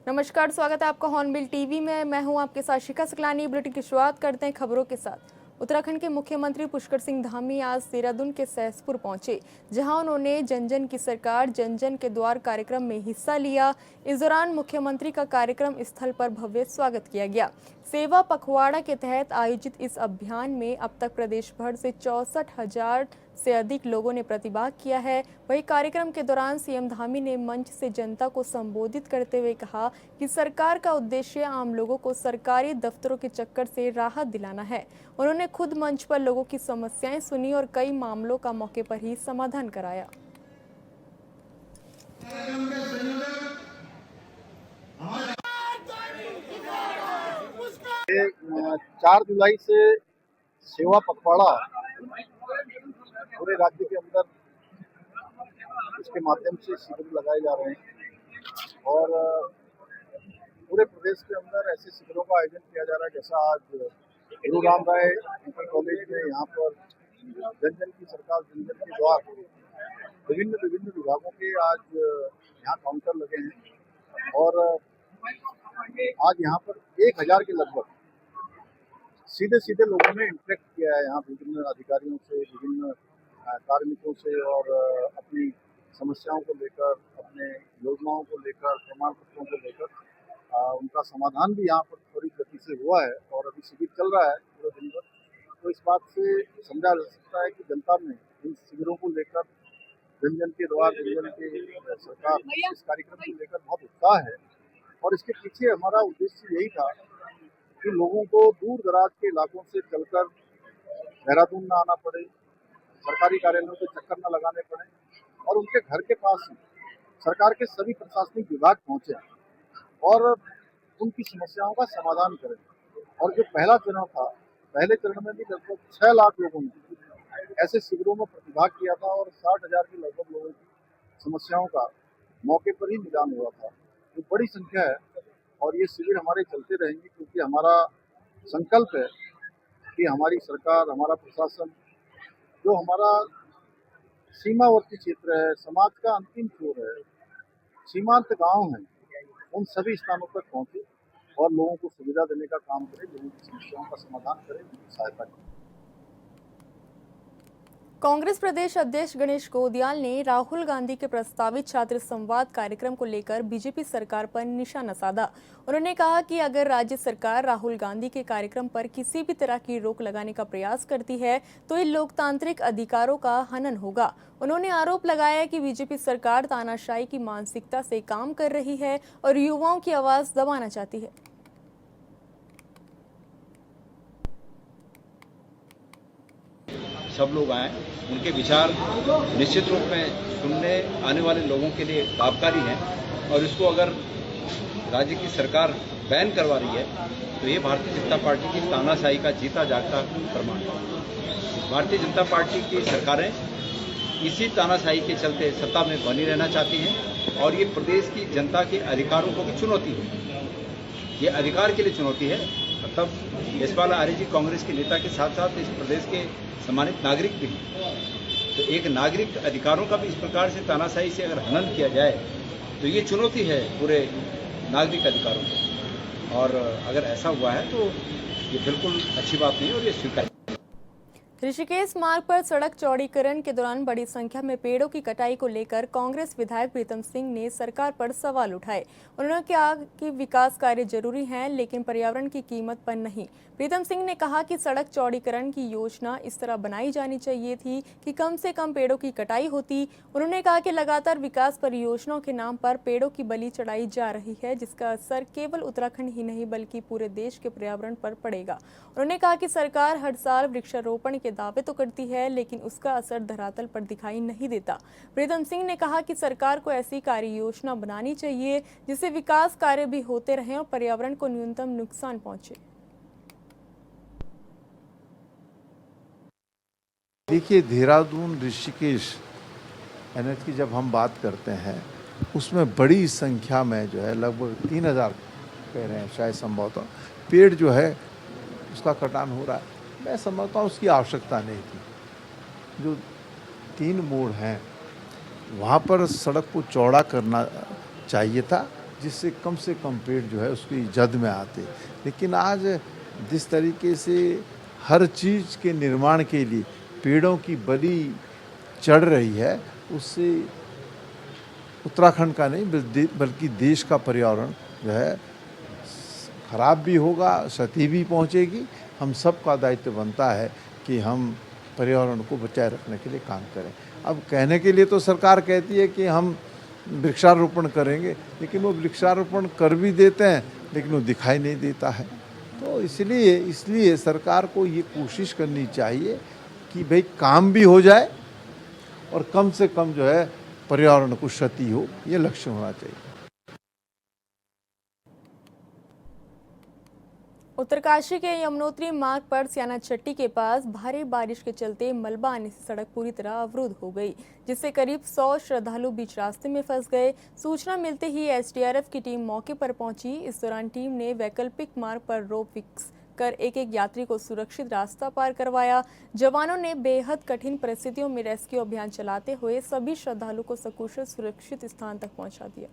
नमस्कार, स्वागत है आपका हॉर्नबिल टीवी में। मैं हूं आपके साथ शिखा सकलानी। बुलेटिन की शुरुआत करते हैं खबरों के साथ। उत्तराखंड के मुख्यमंत्री पुष्कर सिंह धामी आज देहरादून के सहसपुर पहुंचे, जहां उन्होंने जन जन की सरकार जन जन के द्वार कार्यक्रम में हिस्सा लिया। इस दौरान मुख्यमंत्री का कार्यक्रम स्थल पर भव्य स्वागत किया गया। सेवा पखवाड़ा के तहत आयोजित इस अभियान में अब तक प्रदेश भर से 64,000 से अधिक लोगों ने प्रतिभाग किया है। वहीं कार्यक्रम के दौरान सीएम धामी ने मंच से जनता को संबोधित करते हुए कहा कि सरकार का उद्देश्य आम लोगों को सरकारी दफ्तरों के चक्कर से राहत दिलाना है। उन्होंने खुद मंच पर लोगों की समस्याएं सुनी और कई मामलों का मौके पर ही समाधान कराया। 4 जुलाई से सेवा पखवाड़ा पूरे राज्य के अंदर इसके माध्यम से शिविर लगाए जा रहे हैं और पूरे प्रदेश के अंदर ऐसे शिविरों का आयोजन किया जा रहा है। जैसा आज गुरु राम राय इंटर कॉलेज में यहाँ पर जन जन की सरकार जन जन के द्वार विभिन्न विभागों के आज यहाँ काउंटर लगे हैं और आज यहाँ पर 1000 के लगभग सीधे लोगों ने इंटरेक्ट किया है। यहाँ विभिन्न अधिकारियों से, विभिन्न कार्मिकों से और अपनी समस्याओं को लेकर, अपने योजनाओं को लेकर, प्रमाण पत्रों को लेकर उनका समाधान भी यहाँ पर थोड़ी गति से हुआ है और अभी शिविर चल रहा है पूरे दिन भर। तो इस बात से समझा जा सकता है कि जनता में इन शिविरों को लेकर, जन जन के द्वार जन जन के सरकार इस कार्यक्रम को लेकर बहुत उत्साह है और इसके पीछे हमारा उद्देश्य यही था कि लोगों को दूर दराज के इलाकों से चलकर देहरादून न आना पड़े, सरकारी कार्यालयों के चक्कर न लगाने पड़े और उनके घर के पास ही सरकार के सभी प्रशासनिक विभाग पहुंचे और उनकी समस्याओं का समाधान करें। और जो पहला चरण था, पहले चरण में भी लगभग 6 लाख लोगों ने ऐसे शिविरों में प्रतिभाग किया था और 60,000 के लगभग लोगों की समस्याओं का मौके पर ही निदान हुआ था। तो बड़ी संख्या है और ये शिविर हमारे चलते रहेंगे क्योंकि हमारा संकल्प है कि हमारी सरकार, हमारा प्रशासन जो हमारा सीमावर्ती क्षेत्र है, समाज का अंतिम छोर है, सीमांत गांव है, उन सभी स्थानों तक पहुंचे और लोगों को सुविधा देने का काम करे, लोगों की समस्याओं का समाधान करे, उनकी सहायता करे। कांग्रेस प्रदेश अध्यक्ष गणेश गोदियाल ने राहुल गांधी के प्रस्तावित छात्र संवाद कार्यक्रम को लेकर बीजेपी सरकार पर निशाना साधा। उन्होंने कहा कि अगर राज्य सरकार राहुल गांधी के कार्यक्रम पर किसी भी तरह की रोक लगाने का प्रयास करती है तो इन लोकतांत्रिक अधिकारों का हनन होगा। उन्होंने आरोप लगाया कि बीजेपी सरकार तानाशाही की मानसिकता से काम कर रही है और युवाओं की आवाज दबाना चाहती है। सब लोग आए, उनके विचार निश्चित रूप में सुनने आने वाले लोगों के लिए लाभकारी हैं और इसको अगर राज्य की सरकार बैन करवा रही है तो ये भारतीय जनता पार्टी की तानाशाही का जीता जागता प्रमाण है। भारतीय जनता पार्टी की सरकारें इसी तानाशाही के चलते सत्ता में बनी रहना चाहती हैं और ये प्रदेश की जनता के अधिकारों को भी चुनौती है, ये अधिकार के लिए चुनौती है। तब यशपाल आर्य जी कांग्रेस के नेता के साथ साथ इस प्रदेश के सम्मानित नागरिक भी हैं, तो एक नागरिक अधिकारों का भी इस प्रकार से तानाशाही से अगर हनन किया जाए तो ये चुनौती है पूरे नागरिक अधिकारों को। और अगर ऐसा हुआ है तो ये बिल्कुल अच्छी बात नहीं और ये स्वीकार। ऋषिकेश मार्ग पर सड़क चौड़ीकरण के दौरान बड़ी संख्या में पेड़ों की कटाई को लेकर कांग्रेस विधायक प्रीतम सिंह ने सरकार पर सवाल उठाए। उन्होंने कहा कि विकास कार्य जरूरी हैं लेकिन पर्यावरण की कीमत पर नहीं। प्रीतम सिंह ने कहा कि सड़क चौड़ीकरण की योजना इस तरह बनाई जानी चाहिए थी कि कम से कम पेड़ों की कटाई होती। उन्होंने कहा कि लगातार विकास परियोजनाओं के नाम पर पेड़ों की बलि चढ़ाई जा रही है, जिसका असर केवल उत्तराखंड ही नहीं बल्कि पूरे देश के पर्यावरण पर पड़ेगा। उन्होंने कहा कि सरकार हर साल वृक्षारोपण के दावे तो करती है लेकिन उसका असर धरातल पर दिखाई नहीं देता। प्रीतम सिंह ने कहा कि सरकार को ऐसी कार्य योजना बनानी चाहिए जिससे विकास कार्य भी होते रहें और पर्यावरण को न्यूनतम नुकसान पहुंचे। देखिए, देहरादून ऋषिकेश एनएच की जब हम बात करते हैं उसमें बड़ी संख्या में जो है लगभग 3000 कह रहे हैं शायद संभवतः पेड़ जो है उसका कटान हो रहा है। मैं समझता हूँ उसकी आवश्यकता नहीं थी। जो 3 मोड़ हैं वहाँ पर सड़क को चौड़ा करना चाहिए था जिससे कम पेड़ जो है उसकी जद में आते। लेकिन आज जिस तरीके से हर चीज़ के निर्माण के लिए पेड़ों की बलि चढ़ रही है, उससे उत्तराखंड का नहीं बल्कि देश का पर्यावरण जो है खराब भी होगा, क्षति भी पहुंचेगी। हम सब का दायित्व बनता है कि हम पर्यावरण को बचाए रखने के लिए काम करें। अब कहने के लिए तो सरकार कहती है कि हम वृक्षारोपण करेंगे, लेकिन वो वृक्षारोपण कर भी देते हैं लेकिन वो दिखाई नहीं देता है। तो इसलिए सरकार को ये कोशिश करनी चाहिए कि भाई काम भी हो जाए और कम से कम जो है पर्यावरण को क्षति हो, ये लक्ष्य होना चाहिए। उत्तरकाशी के यमुनोत्री मार्ग पर स्याना चट्टी के पास भारी बारिश के चलते मलबा आने से सड़क पूरी तरह अवरुद्ध हो गई, जिससे करीब 100 श्रद्धालु बीच रास्ते में फंस गए। सूचना मिलते ही एसडीआरएफ की टीम मौके पर पहुंची। इस दौरान टीम ने वैकल्पिक मार्ग पर रोप फिक्स कर एक यात्री को सुरक्षित रास्ता पार करवाया। जवानों ने बेहद कठिन परिस्थितियों में रेस्क्यू अभियान चलाते हुए सभी श्रद्धालुओं को सकुशल सुरक्षित स्थान तक पहुँचा दिया।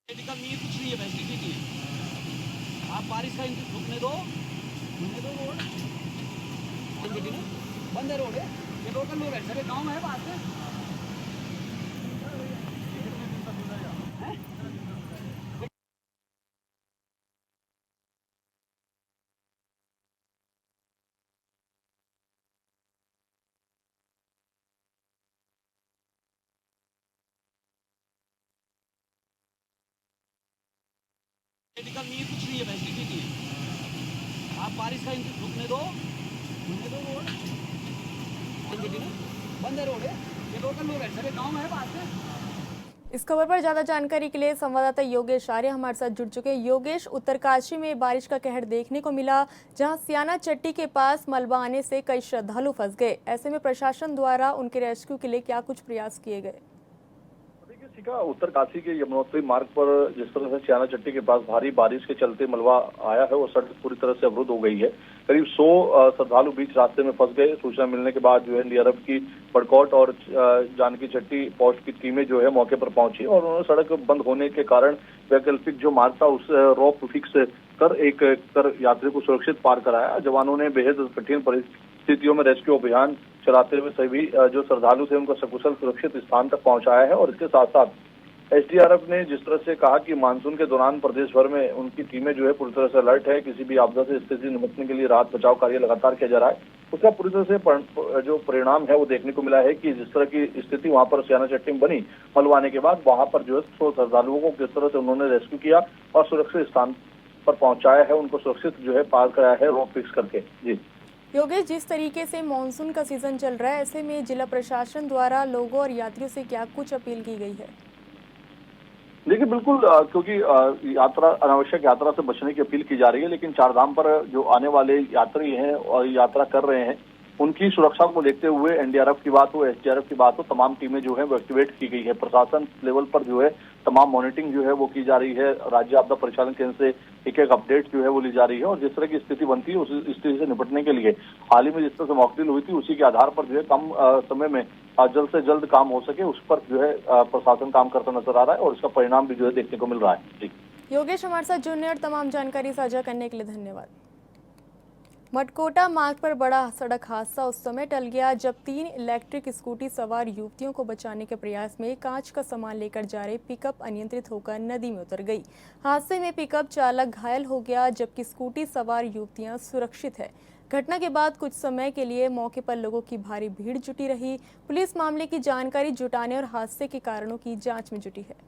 मेडिकल नहीं, कुछ नहीं है, फैसिलिटी नहीं है। आप बारिश का रुकने दो रोड बंद है, रोड है, ये लोकल लोग है, सर गाँव है पास में। मेडिकल नहीं, कुछ नहीं है, फैसिलिटी नहीं है। आप बारिश का रुकने दो रोड बंद है, रोड है, ये लोकल लोग है, सर गाँव है पास में। इस खबर पर ज्यादा जानकारी के लिए संवाददाता योगेश आर्य हमारे साथ जुड़ चुके हैं। योगेश, उत्तरकाशी में बारिश का कहर देखने को मिला, जहां स्याना चट्टी के पास मलबा आने से कई श्रद्धालु फंस गए। ऐसे में प्रशासन द्वारा उनके रेस्क्यू के लिए क्या कुछ प्रयास किए गए? उत्तरकाशी के यमुनोत्री मार्ग पर जिस तरह से स्याना चट्टी के पास भारी बारिश के चलते मलबा आया है, वो सड़क पूरी तरह से अवरुद्ध हो गई है। करीब 100 श्रद्धालु बीच रास्ते में फंस गए। सूचना मिलने के बाद जो है एनडीआरएफ की बड़कौट और जानकी चट्टी पोस्ट की टीमें जो है मौके पर पहुंची और उन्होंने सड़क बंद होने के कारण वैकल्पिक जो मार्ग था उस रोप फिक्स कर यात्री को सुरक्षित पार कराया। जवानों ने बेहद कठिन परिस्थितियों में रेस्क्यू अभियान चलाते हुए सभी जो श्रद्धालु थे उनको सकुशल सुरक्षित स्थान तक पहुंचाया है। और इसके साथ साथ एसडीआरएफ ने जिस तरह से कहा कि मानसून के दौरान प्रदेश भर में उनकी टीमें जो है पूरी तरह से अलर्ट है, किसी भी आपदा से स्थिति निपटने के लिए राहत बचाव कार्य लगातार किया जा रहा है। उसका पूरी तरह से जो परिणाम है वो देखने को मिला है कि जिस तरह की स्थिति वहां पर स्याना चट्टी में बनी मलबाने के बाद, वहां पर जो है 100 श्रद्धालुओं को किस तरह से उन्होंने रेस्क्यू किया और सुरक्षित स्थान पर पहुंचाया है, उनको सुरक्षित जो है पार कराया है रोप फिक्स करके। जी योगेश, जिस तरीके से मानसून का सीजन चल रहा है, ऐसे में जिला प्रशासन द्वारा लोगों और यात्रियों से क्या कुछ अपील की गई है? देखिए बिल्कुल, क्योंकि अनावश्यक यात्रा से बचने की अपील की जा रही है, लेकिन चारधाम पर जो आने वाले यात्री हैं और यात्रा कर रहे हैं उनकी सुरक्षा को देखते हुए एनडीआरएफ की बात हो, एसडीआरएफ की बात हो, तमाम टीमें जो है वो एक्टिवेट की गई है। प्रशासन लेवल पर जो है तमाम मॉनिटरिंग जो है वो की जा रही है। राज्य आपदा परिचालन केंद्र से एक अपडेट जो है वो ली जा रही है और जिस तरह की स्थिति बनती है उस स्थिति से निपटने के लिए हाल ही में जिस तरह से मॉकड्रिल हुई थी उसी के आधार पर जो है कम समय में जल्द से जल्द काम हो सके उस पर जो है प्रशासन काम करता नजर आ रहा है और इसका परिणाम भी जो है देखने को मिल रहा है। जी योगेश, हमारे साथ जुड़ने और तमाम जानकारी साझा करने के लिए धन्यवाद। मटकोटा मार्ग पर बड़ा सड़क हादसा उस समय टल गया जब 3 इलेक्ट्रिक स्कूटी सवार युवतियों को बचाने के प्रयास में कांच का सामान लेकर जा रहे पिकअप अनियंत्रित होकर नदी में उतर गई। हादसे में पिकअप चालक घायल हो गया जबकि स्कूटी सवार युवतियां सुरक्षित है। घटना के बाद कुछ समय के लिए मौके पर लोगों की भारी भीड़ जुटी रही। पुलिस मामले की जानकारी जुटाने और हादसे के कारणों की जाँच में जुटी है।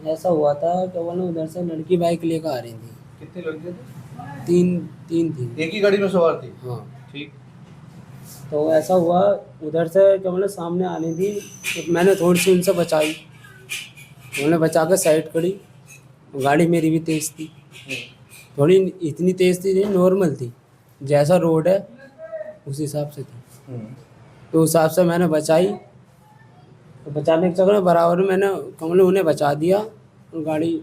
ऐसा हुआ था कि वो ना उधर से लड़की बाइक लेकर आ रही थी। कितने लड़के थे? तीन थी। एक ही गाड़ी में सवार थी? हाँ। ठीक। तो ऐसा हुआ, उधर से क्या बोले सामने आनी थी, तो मैंने थोड़ी सी उनसे बचाई, उन्होंने बचा कर साइड करी। गाड़ी मेरी भी तेज़ थी, थोड़ी इतनी तेज़ थी नहीं, नॉर्मल थी, जैसा रोड है उस हिसाब से थी। तो उस हिसाब से मैंने बचाई, तो बचाने के चक्कर में बराबर में मैंने कमले उन्हें बचा दिया और गाड़ी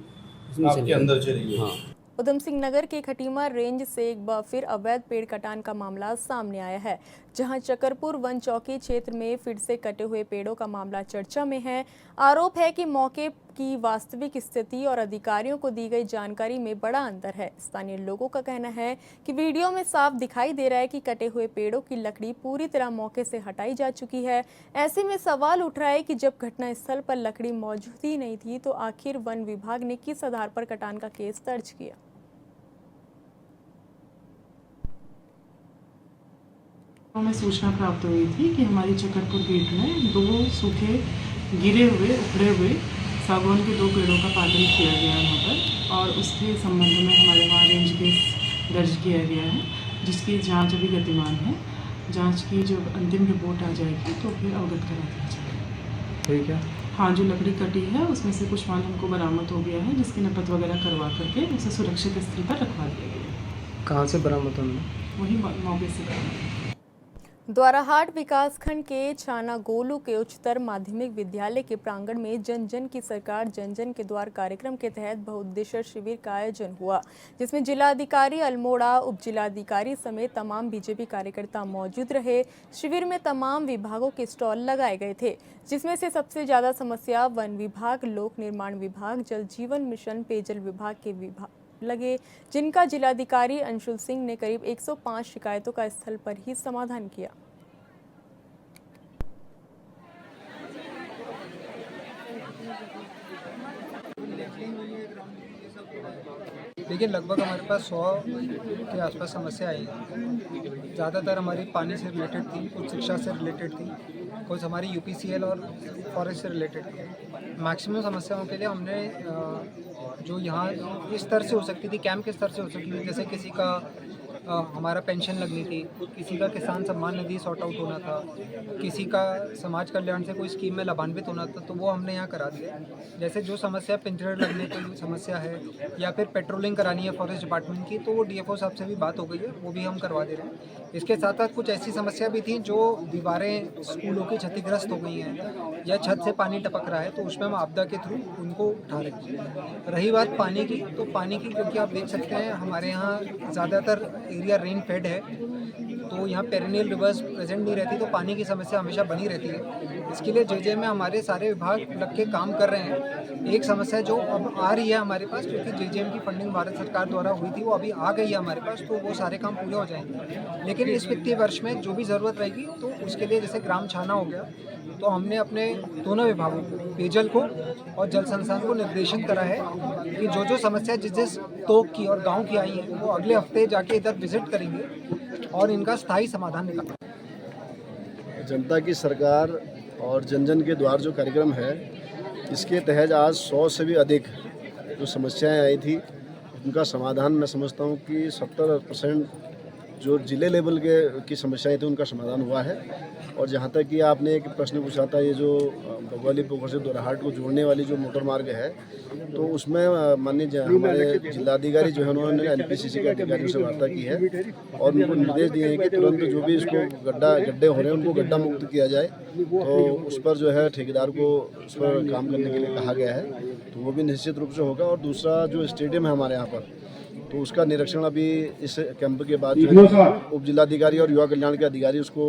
उसमें चली गई। हाँ। उधम सिंह नगर के खटीमा रेंज से एक बार फिर अवैध पेड़ कटान का मामला सामने आया है, जहां चकरपुर वन चौकी क्षेत्र में फिर से कटे हुए पेड़ों का मामला चर्चा में है। आरोप है कि मौके की वास्तविक स्थिति और अधिकारियों को दी गई जानकारी में बड़ा अंतर है। स्थानीय लोगों का कहना है कि वीडियो में साफ दिखाई दे रहा है कि कटे हुए पेड़ों की लकड़ी पूरी तरह मौके से हटाई जा चुकी है। ऐसे में सवाल उठ रहा है कि जब घटनास्थल पर लकड़ी मौजूद ही नहीं थी तो आखिर वन विभाग ने किस आधार पर कटान का केस दर्ज किया। हमें सूचना प्राप्त हुई थी कि हमारी चकरपुर गेट में 2 सूखे गिरे हुए उखड़े हुए सागवान के 2 पेड़ों का पालन किया गया है वहाँ पर, और उसके संबंध में हमारे वहाँ रेंज केस दर्ज किया गया है, जिसकी जांच अभी गतिमान है। जांच की जब अंतिम रिपोर्ट आ जाएगी तो फिर अवगत करा दिया जाएगा। ठीक है। हाँ, जो लकड़ी कटी है उसमें से कुछ माल हमको बरामद हो गया है, जिसकी नपत वगैरह करवा करके उसे सुरक्षित स्थल पर रखवा दिया गया है। कहाँ से बरामद होना? वही मौके से बरामद। द्वाराहाट विकासखंड के छाना गोलू के उच्चतर माध्यमिक विद्यालय के प्रांगण में जन जन की सरकार जन जन के द्वार कार्यक्रम के तहत बहुउद्देशीय शिविर का आयोजन हुआ, जिसमें जिलाधिकारी अल्मोड़ा, उप जिलाधिकारी समेत तमाम बीजेपी कार्यकर्ता मौजूद रहे। शिविर में तमाम विभागों के स्टॉल लगाए गए थे, जिसमें से सबसे ज्यादा समस्या वन विभाग, लोक निर्माण विभाग, जल जीवन मिशन, पेयजल विभाग के विभाग लगे, जिनका जिलाधिकारी अंशुल सिंह ने करीब 105 शिकायतों का स्थल पर ही समाधान किया। देखिए, लगभग हमारे पास 100 के आसपास समस्या आई। ज़्यादातर हमारी पानी से रिलेटेड थी, कुछ शिक्षा से रिलेटेड थी, कुछ हमारी यूपीसीएल और फॉरेस्ट से रिलेटेड थी। मैक्सिमम समस्याओं के लिए हमने जो यहाँ इस स्तर से हो सकती थी, कैंप के स्तर से हो सकती थी, जैसे किसी का हमारा पेंशन लगनी थी, किसी का किसान सम्मान निधि सॉर्ट आउट होना था, किसी का समाज कल्याण से कोई स्कीम में लाभान्वित होना था, तो वो हमने यहाँ करा दिया। जैसे जो समस्या पिंजरे लगने की समस्या है या फिर पेट्रोलिंग करानी है फॉरेस्ट डिपार्टमेंट की, तो वो डीएफओ साहब से भी बात हो गई है, वो भी हम करवा दे रहे हैं। इसके साथ साथ कुछ ऐसी समस्या भी थी जो दीवारें स्कूलों की क्षतिग्रस्त हो गई हैं या छत से पानी टपक रहा है, तो उसमें हम आपदा के थ्रू उनको उठा रहे हैं। रही बात पानी की, तो पानी की क्योंकि आप देख सकते हैं हमारे यहाँ ज़्यादातर एरिया रेन फेड है, तो यहाँ पेरिनियल रिवर्स प्रेजेंट नहीं रहती, तो पानी की समस्या हमेशा बनी रहती है। इसके लिए जेजे में हमारे सारे विभाग लग के काम कर रहे हैं। एक समस्या जो अब आ रही है हमारे पास, क्योंकि जेजेएम की फंडिंग भारत सरकार द्वारा हुई थी, वो अभी आ गई है हमारे पास, तो वो सारे काम पूरे हो जाएंगे। लेकिन इस वित्तीय वर्ष में जो भी ज़रूरत रहेगी, तो उसके लिए जैसे ग्राम छाना हो गया, तो हमने अपने दोनों विभागों को, पेयजल को और जल संसाधन को निर्देशन करा है कि जो जो समस्या जिस जिस तोक की और गांव की आई है, वो अगले हफ्ते जाके इधर विजिट करेंगे और इनका स्थायी समाधान निकालेंगे। जनता की सरकार और जन जन के द्वार जो कार्यक्रम है, इसके तहत आज 100 से भी अधिक जो समस्याएं आई थी, उनका समाधान मैं समझता हूं कि 70% जो जिले लेवल की समस्याएं थी उनका समाधान हुआ है। और जहां तक कि आपने एक प्रश्न पूछा था, ये जो बगवाली पोखर से द्वाराहाट को जोड़ने वाली जो मोटर मार्ग है, तो उसमें माननीय हमारे जिलाधिकारी जो है उन्होंने एनपीसीसी के अधिकारियों से वार्ता की है और उनको निर्देश दिए हैं कि तुरंत जो भी इसको गड्ढे हो रहे हैं उनको गड्ढा मुक्त किया जाए। तो उस पर जो है ठेकेदार को उस पर काम करने के लिए कहा गया है, तो वो भी निश्चित रूप से होगा। और दूसरा जो स्टेडियम है हमारे यहाँ पर, तो उसका निरीक्षण अभी इस कैंप के बाद जो है उप जिलाधिकारी और युवा कल्याण के अधिकारी उसको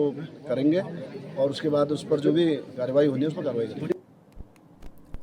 करेंगे और उसके बाद उस पर जो भी कार्रवाई होनी है उस पर कार्रवाई करेंगे।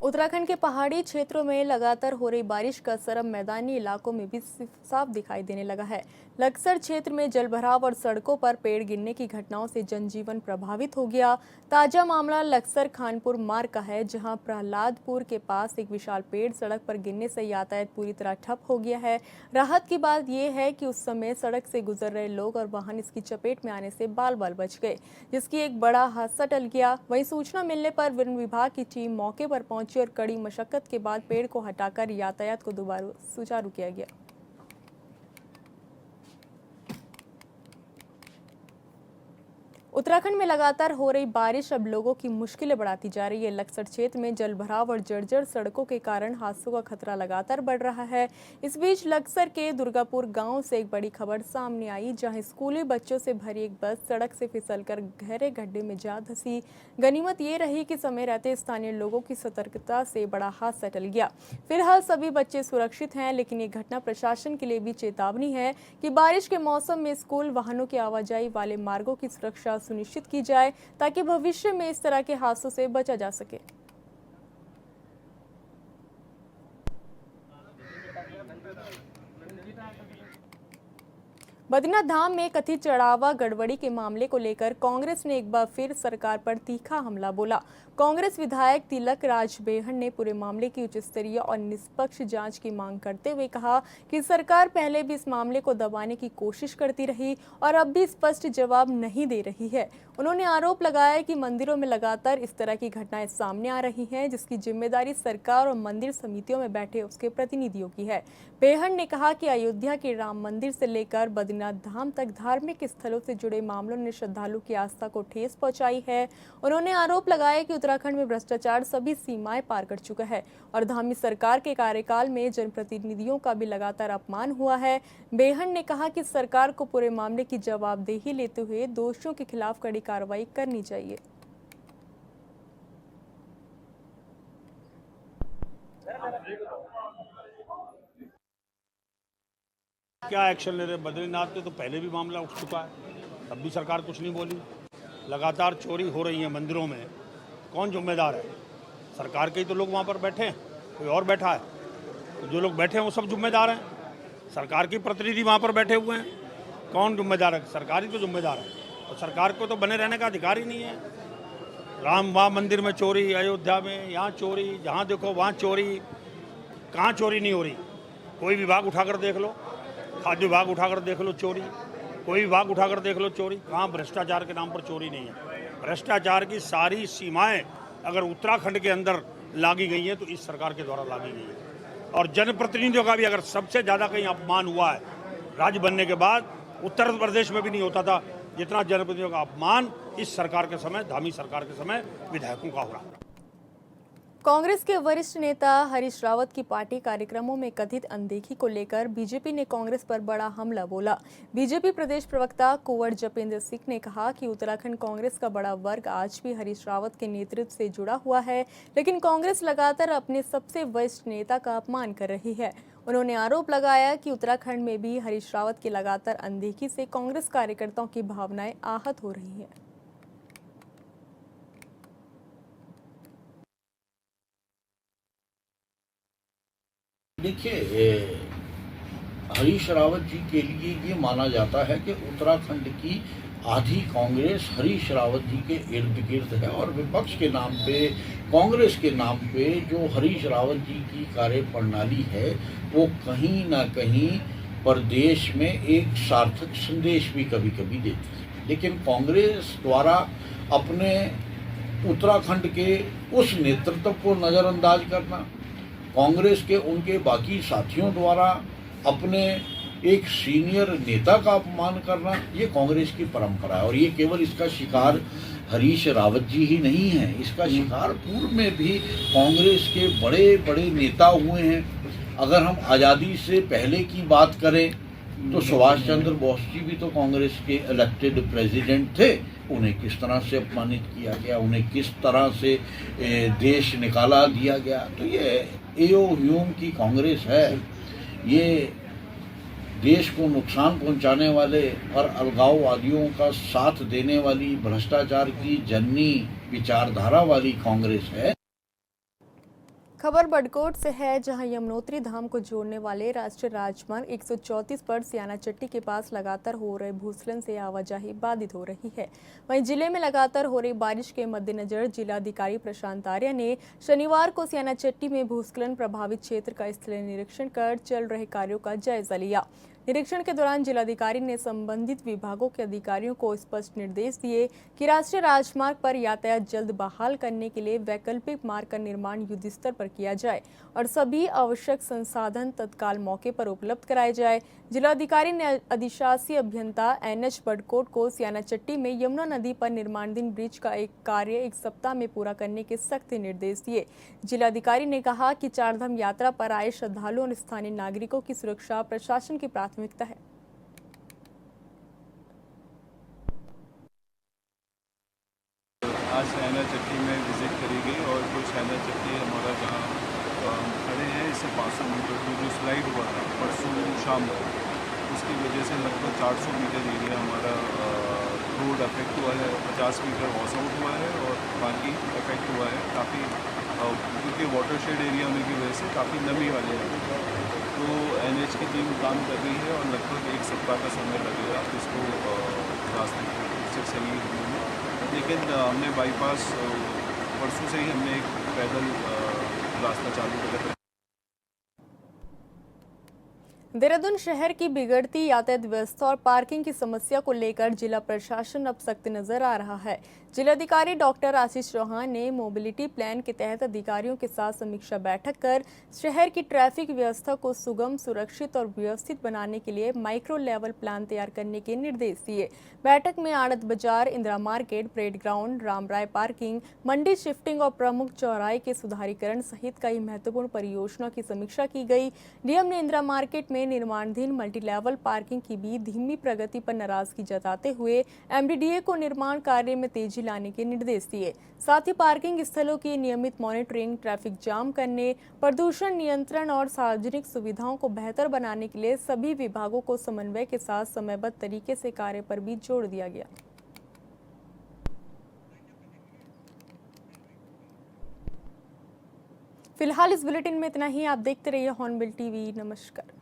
उत्तराखंड के पहाड़ी क्षेत्रों में लगातार हो रही बारिश का असर अब मैदानी इलाकों में भी साफ दिखाई देने लगा है। लक्सर क्षेत्र में जलभराव और सड़कों पर पेड़ गिरने की घटनाओं से जनजीवन प्रभावित हो गया। ताजा मामला लक्सर खानपुर मार्ग का है, जहां प्रहलादपुर के पास एक विशाल पेड़ सड़क पर गिरने से यातायात पूरी तरह ठप हो गया है। राहत की बात यह है कि उस समय सड़क से गुजर रहे लोग और वाहन इसकी चपेट में आने से बाल बाल बच गए, जिसकी एक बड़ा हादसा टल गया। वहीं सूचना मिलने पर वन विभाग की टीम मौके पर पहुंची और कड़ी मशक्कत के बाद पेड़ को हटाकर यातायात को दोबारा सुचारू किया गया। उत्तराखंड में लगातार हो रही बारिश अब लोगों की मुश्किलें बढ़ाती जा रही है। लक्सर क्षेत्र में जलभराव और जर्जर सड़कों के कारण हादसों का खतरा लगातार बढ़ रहा है। इस बीच लक्सर के दुर्गापुर गांव से एक बड़ी खबर सामने आई, जहां स्कूली बच्चों से भरी एक बस सड़क से फिसलकर गहरे गड्ढे में जा धंसी। गनीमत ये रही कि समय रहते स्थानीय लोगों की सतर्कता से बड़ा हादसा टल गया। फिलहाल सभी बच्चे सुरक्षित हैं, लेकिन ये घटना प्रशासन के लिए भी चेतावनी है कि बारिश के मौसम में स्कूल वाहनों की आवाजाही वाले मार्गों की सुरक्षा सुनिश्चित की जाए, ताकि भविष्य में इस तरह के हादसों से बचा जा सके। बद्रीनाथ धाम में कथित चढ़ावा गड़बड़ी के मामले को लेकर कांग्रेस ने एक बार फिर सरकार पर तीखा हमला बोला। कांग्रेस विधायक तिलक राज बेहन ने पूरे मामले की उच्च स्तरीय और निष्पक्ष जांच की मांग करते हुए कहा कि सरकार पहले भी इस मामले को दबाने की कोशिश करती रही और अब भी स्पष्ट जवाब नहीं दे रही है। उन्होंने आरोप लगाया कि मंदिरों में लगातार इस तरह की घटनाएं सामने आ रही हैं, जिसकी जिम्मेदारी सरकार और मंदिर समितियों में बैठे उसके प्रतिनिधियों की है। बेहन ने कहा कि अयोध्या के राम मंदिर से लेकर बद्रीनाथ धाम तक धार्मिक स्थलों से जुड़े मामलों ने श्रद्धालु की आस्था को ठेस पहुंचाई है। उन्होंने आरोप लगाया कि उत्तराखंड में भ्रष्टाचार सभी सीमाएं पार कर चुका है और धामी सरकार के कार्यकाल में जनप्रतिनिधियों का भी लगातार अपमान हुआ है। बेहन ने कहा कि सरकार को पूरे मामले की जवाबदेही लेते हुए दोषियों के खिलाफ कड़ी कार्रवाई करनी चाहिए। क्या एक्शन ले रहे? बद्रीनाथ पे तो पहले भी मामला उठ चुका है, तब भी सरकार कुछ नहीं बोली। लगातार चोरी हो रही है मंदिरों में, कौन जिम्मेदार है? सरकार के ही तो लोग वहाँ पर बैठे हैं, कोई और बैठा है? तो जो लोग बैठे हैं वो सब जिम्मेदार हैं। सरकार के प्रतिनिधि वहाँ पर बैठे हुए हैं, कौन जिम्मेदार है? सरकार ही तो जिम्मेदार है, और सरकार को तो बने रहने का अधिकार ही नहीं है। राम वहाँ मंदिर में चोरी, अयोध्या में यहाँ चोरी, जहाँ देखो वहाँ चोरी। कहाँ चोरी नहीं हो रही? कोई विभाग उठाकर देख लो, खाद्य विभाग उठाकर देख लो चोरी, कोई विभाग उठाकर देख लो चोरी। कहाँ भ्रष्टाचार के नाम पर चोरी नहीं है? भ्रष्टाचार की सारी सीमाएं अगर उत्तराखंड के अंदर लागी गई हैं तो इस सरकार के द्वारा लागी गई है। और जनप्रतिनिधियों का भी अगर सबसे ज़्यादा कहीं अपमान हुआ है राज्य बनने के बाद, उत्तर प्रदेश में भी नहीं होता था जितना जनप्रतिनिधियों का अपमान इस सरकार के समय, धामी सरकार के समय विधायकों का हो रहा है। कांग्रेस के वरिष्ठ नेता हरीश रावत की पार्टी कार्यक्रमों में कथित अनदेखी को लेकर बीजेपी ने कांग्रेस पर बड़ा हमला बोला। बीजेपी प्रदेश प्रवक्ता कुंवर जपेंद्र सिंह ने कहा कि उत्तराखंड कांग्रेस का बड़ा वर्ग आज भी हरीश रावत के नेतृत्व से जुड़ा हुआ है, लेकिन कांग्रेस लगातार अपने सबसे वरिष्ठ नेता का अपमान कर रही है। उन्होंने आरोप लगाया कि उत्तराखंड में भी हरीश रावत की लगातार अनदेखी से कांग्रेस कार्यकर्ताओं की भावनाएं आहत हो रही हैं। देखिए, हरीश रावत जी के लिए ये माना जाता है कि उत्तराखंड की आधी कांग्रेस हरीश रावत जी के इर्द गिर्द है, और विपक्ष के नाम पे, कांग्रेस के नाम पे जो हरीश रावत जी की कार्यप्रणाली है वो कहीं ना कहीं प्रदेश में एक सार्थक संदेश भी कभी कभी देती है। लेकिन कांग्रेस द्वारा अपने उत्तराखंड के उस नेतृत्व को नज़रअंदाज करना, कांग्रेस के उनके बाकी साथियों द्वारा अपने एक सीनियर नेता का अपमान करना, ये कांग्रेस की परंपरा है। और ये केवल इसका शिकार हरीश रावत जी ही नहीं है, इसका शिकार पूर्व में भी कांग्रेस के बड़े बड़े नेता हुए हैं। अगर हम आज़ादी से पहले की बात करें तो सुभाष चंद्र बोस जी भी तो कांग्रेस के इलेक्टेड प्रेसिडेंट थे। उन्हें किस तरह से अपमानित किया गया, उन्हें किस तरह से देश निकाला दिया गया। तो ये एओ ह्यूम की कांग्रेस है, ये देश को नुकसान पहुंचाने वाले और अलगाववादियों का साथ देने वाली, भ्रष्टाचार की जननी विचारधारा वाली कांग्रेस है। खबर बड़कोट से है, जहां यमुनोत्री धाम को जोड़ने वाले राष्ट्रीय राजमार्ग 134 पर सियाना चट्टी के पास लगातार हो रहे भूस्खलन से आवाजाही बाधित हो रही है। वहीं जिले में लगातार हो रही बारिश के मद्देनजर जिलाधिकारी प्रशांत आर्य ने शनिवार को सियाना चट्टी में भूस्खलन प्रभावित क्षेत्र का स्थलीय निरीक्षण कर चल रहे कार्यों का जायजा लिया। निरीक्षण के दौरान जिलाधिकारी ने संबंधित विभागों के अधिकारियों को स्पष्ट निर्देश दिए कि राष्ट्रीय राजमार्ग पर यातायात जल्द बहाल करने के लिए वैकल्पिक मार्ग का निर्माण युद्ध स्तर पर किया जाए और सभी आवश्यक संसाधन तत्काल मौके पर उपलब्ध कराए जाए। जिलाधिकारी ने अधिशासी अभियंता NH बडकोट को सियानाचट्टी में यमुना नदी पर निर्माणाधीन ब्रिज का एक कार्य 1 सप्ताह में पूरा करने के सख्त निर्देश दिए। जिलाधिकारी ने कहा कि चारधाम यात्रा पर आए श्रद्धालुओं और स्थानीय नागरिकों की सुरक्षा प्रशासन की प्राथमिकता है। आज सियानाचट्टी में विजिट करी गई और जो सियानाचट्टी हमारा जहाँ खड़े हैं इससे 500 मीटर दूर जो स्लाइड हुआ था परसों शाम को, उसकी वजह से लगभग 400 मीटर एरिया हमारा रोड अफेक्ट हुआ है, 50 मीटर वॉश आउट हुआ है और बाकी अफेक्ट हुआ है काफ़ी, क्योंकि वाटरशेड एरिया होने की वजह से काफ़ी नमी वाले हैं। तो NH की टीम काम कर रही है और लगभग 1 सप्ताह का समय लगेगा इसको रास्ते से सही होने में। लेकिन हमने बाईपास परसों से ही हमने एक पैदल रास्ता चालू कर रखा है। देहरादून शहर की बिगड़ती यातायात व्यवस्था और पार्किंग की समस्या को लेकर जिला प्रशासन अब सख्त नजर आ रहा है। जिलाधिकारी डॉक्टर आशीष चौहान ने मोबिलिटी प्लान के तहत अधिकारियों के साथ समीक्षा बैठक कर शहर की ट्रैफिक व्यवस्था को सुगम, सुरक्षित और व्यवस्थित बनाने के लिए माइक्रो लेवल प्लान तैयार करने के निर्देश दिए। बैठक में आड़त बाजार, Indira market, parade ground, Ramrai parking, मंडी शिफ्टिंग और प्रमुख चौराहे के सुधारीकरण सहित कई महत्वपूर्ण परियोजना की समीक्षा की गई। डीएम ने इंदिरा मार्केट में निर्माणाधीन मल्टी लेवल पार्किंग की भी धीमी प्रगति पर नाराजगी जताते हुए MDDA को निर्माण कार्य में तेजी लाने के निर्देश दिए। साथ ही पार्किंग स्थलों की नियमित मॉनिटरिंग, ट्रैफिक जाम करने, प्रदूषण नियंत्रण और सार्वजनिक सुविधाओं को बेहतर बनाने के लिए सभी विभागों को समन्वय के साथ समयबद्ध तरीके से कार्य पर भी जोर दिया गया। फिलहाल इस बुलेटिन में इतना ही। आप देखते रहिए हॉर्नबिल TV। नमस्कार।